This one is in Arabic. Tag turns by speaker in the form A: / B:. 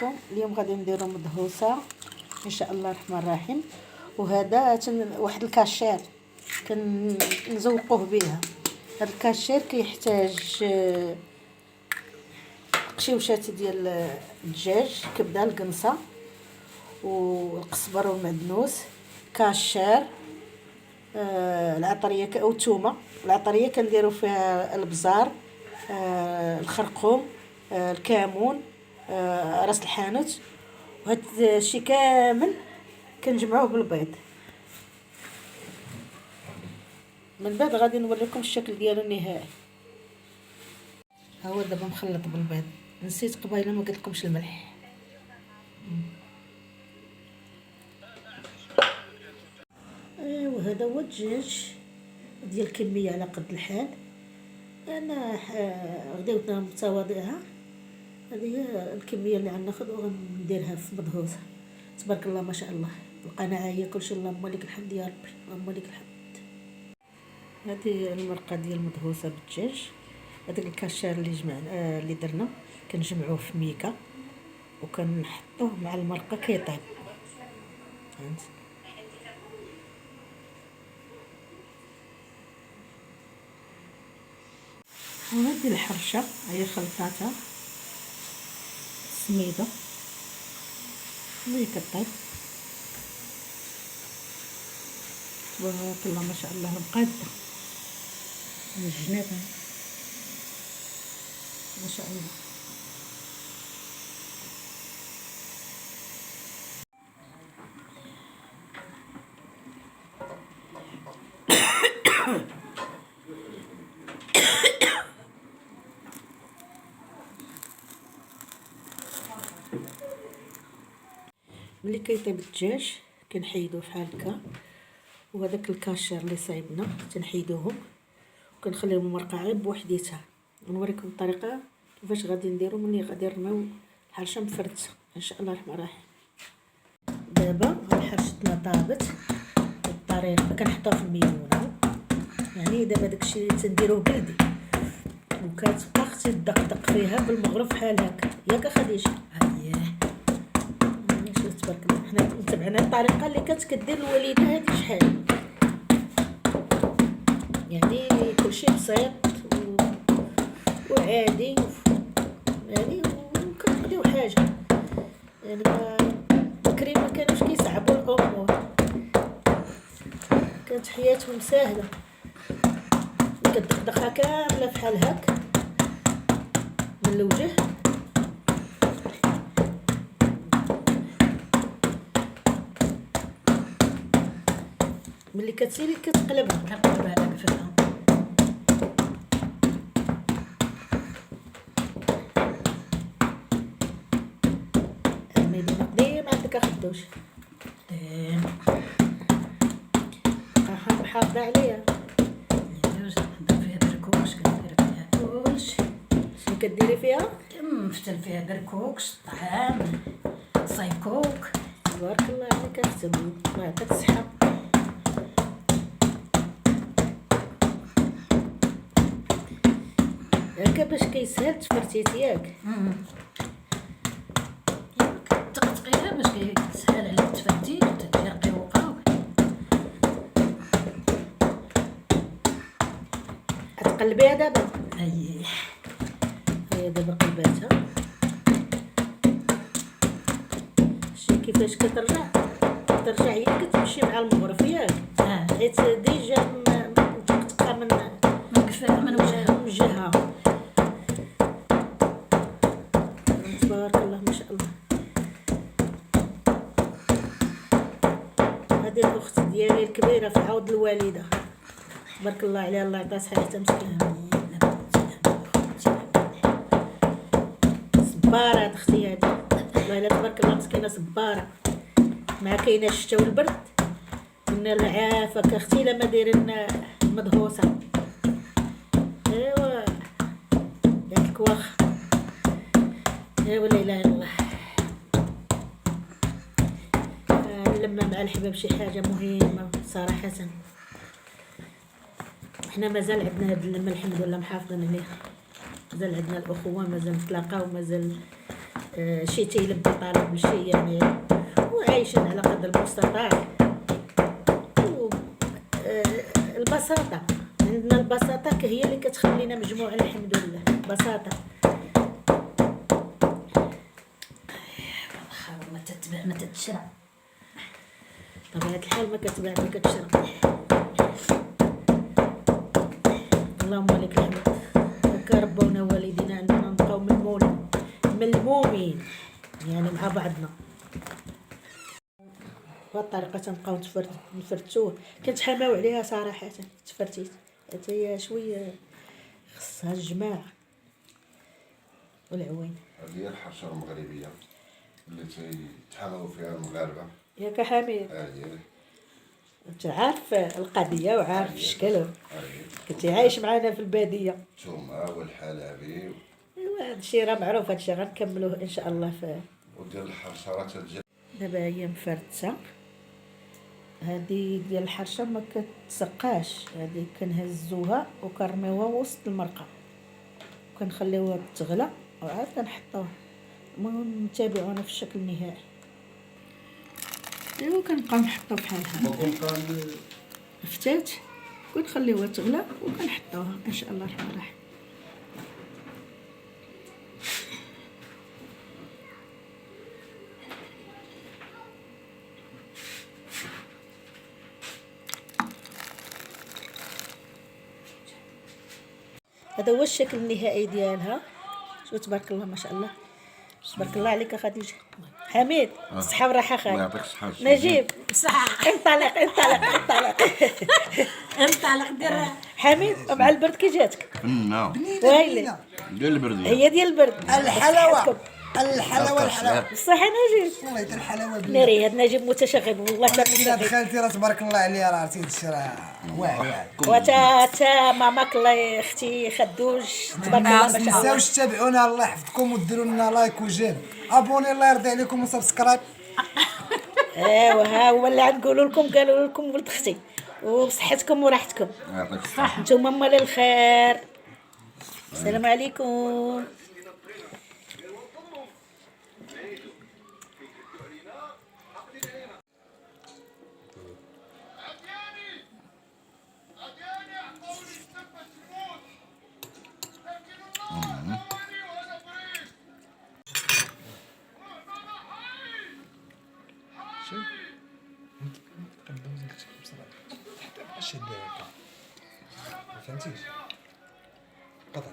A: عليكم. اليوم غادي نديرو مدهوسه ان شاء الله الرحمن الرحيم. وهذا واحد الكاشير كنزوقوه بها. هذا الكاشير كيحتاج قشيوشات ديال الدجاج، كبده القنصه والقزبر والمعدنوس، كاشير، العطريه او الثومه. العطريه كنديرو فيها البزار، الخرقوم، الكمون، راس الحانوت. وهاد الشي كامل كنجمعوه بالبيض. من بعد غادي نوريكم الشكل ديالو النهائي. ها هو دابا مخلط بالبيض. نسيت قبيله ما قلتلكمش الملح. ايوا هذا هو الدجاج ديال الكميه على قد الحال. انا غديوتنا متواضعه. هذه هي الكميه اللي غناخذ وغنديرها في مدهوسه. تبارك الله ما شاء الله. القناعه هي كلشي. اللهم لك الحمد يا ربي، اللهم لك الحمد. هذه المرقه ديال المدهوسه بالدجاج. هذاك الكاشير اللي جمعنا اللي درنا كنجمعوه في ميكا وكنحطوه مع المرقه كيطيب. فهمت؟ وهذه الحرشه هي خلطاتها سميده ملي كطيب. تبارك الله ما شاء الله مقاده من الجناب ما شاء الله. ملي كيطيب الدجاج كنحيدوه بحال هكا، وهذاك الكاشير اللي صايبنا تنحيدوهم وكنخليهم المرقه غير بوحديتها. نوريكم الطريقه كيفاش غادي نديرو ملي غادي نرميو الحرشه مفرده ان شاء الله الرحمن الرحيم. دابا حرشتنا طابت بالطريقه كنحطوها في الميمونه. يعني دابا داكشي تنديروه بلدي وكتبقى اختي تدقدق فيها بالمغرب بحال هكا ياك خديجه. تبارك الله. حنا تبعنا الطريقه اللي كدير الوالده هذه شحال. يعني كلشي بسيط وعادي يعني وكنقضيو حاجه. يعني بكري ما كانوش كيصعبوا الامور، كانت حياتهم سهله. كتدقدقها كامله بحال هك من الوجه. ملي كتسيري كتقلبها لك فيها. الميدان قديم عندك اخدوش قديم محافظه عليها. ندير فيها بركوكس، كندير فيها كلشي. شنو كديري فيها؟ كنفتل فيها بركوكس، طعام، صايكوك. تبارك الله عليك اختي، الله يعطيك الصحه. هكا باش كيسهل تفرتيت ياك. تقطقيها باش كيسهل عليك تفرتيت وتدير قيوقه. تقلبيها دابا. هي دابا قلباتها. شتي كيفاش كترجع هي كتمشي مع المغرف ياك. حيت ديجا متقطقه من وجهها. تبارك الله ما شاء الله. هذه الاخت ديالي الكبيره في عود الوالده، تبارك الله عليها، الله يعطيها صحتها مسكينه. صباره اختي هذه، والله الا تبارك الله مسكينه صباره. مع كاينه الشتا والبرد قلنا العافاك اختي لما دايرين مدهوسه. ايوا ياك واخ. ايوا لا اله الا الله. لما مع الحباب شي حاجه مهمه صراحه. حنا مازال عندنا هاد اللمه الحمد لله محافظين عليه. مازال عندنا الاخوه، مازال نتلاقاو، مازال شي تيلبي طالب شي يعني، وعايشين على قدر المستطاع. البساطة عندنا، البساطة هي اللي كتخلينا مجموعة، الحمد لله. بساطة ما تتشرى، طبيعة الحال ما كتباع ما كتشرى. اللهم لك الحمد. هكا ربونا والدينا عندنا نبقاو ملمومين يعني مع بعضنا. بهاد الطريقة تنبقاو نفرتوه. كنت حماو عليها صراحة، تفرتيت حتى هي شوية خصها الجماع والعوين.
B: هذه هي الحرشة المغربية اللي تيتحاموا فيها المغاربة،
A: ياك حميد؟ انت عارف القضية وعارف الشكل، كنتي عايش معنا في البادية.
B: الثومة والحلابي.
A: ايوا هادشي راه معروف، هادشي غنكملوه ان شاء الله.
B: وديال الحرشة راه تتجي.
A: دابا هي مفرتة، هادي ديال الحرشة ما كتسقاش، هادي كنهزوها وكنرميوها وسط المرقة وكنخليوها تغلى وعاد كنحطوها. المهم نتابعونا في الشكل النهائي. ايوا كنبقاو نحطو بحالها فتات ونخليوها تغلى وكنحطوها ان شاء الله الرحمن الرحيم. هذا هو الشكل النهائي ديالها. شو تبارك الله ما شاء الله، تبارك الله عليك خديجة. حميد الصحة والراحة خالي.
B: الله يعطيك الصحة.
A: نجيب صح. انطلق انطلق دير حميد. مع البرد كي جاتك؟
B: بنينة ديال البرد،
A: هي ديال البرد.
C: الحلاوة
A: بصح نجيب
C: والله حتى الحلاوة
A: ناري. هاد نجيب متشغب والله. تا
C: بنات خالتي راه تبارك الله عليها، راه عرفتي هادشي راه واعر.
A: وتا ماماك الله يا اختي خدوج تبارك الله ما شاء الله.
C: تنساوش تتابعونا، الله يحفظكم وديروا لنا لايك وجيم ابوني، الله يرضي عليكم وسبسكرايب.
A: ايوا ها هو اللي غنقولوا لكم، قالوا لكم ولد اختي، وبصحتكم وراحتكم.
B: يعطيك الصحة.
A: نتوما مال الخير. السلام عليكم.
C: فهمتيش؟ قطع.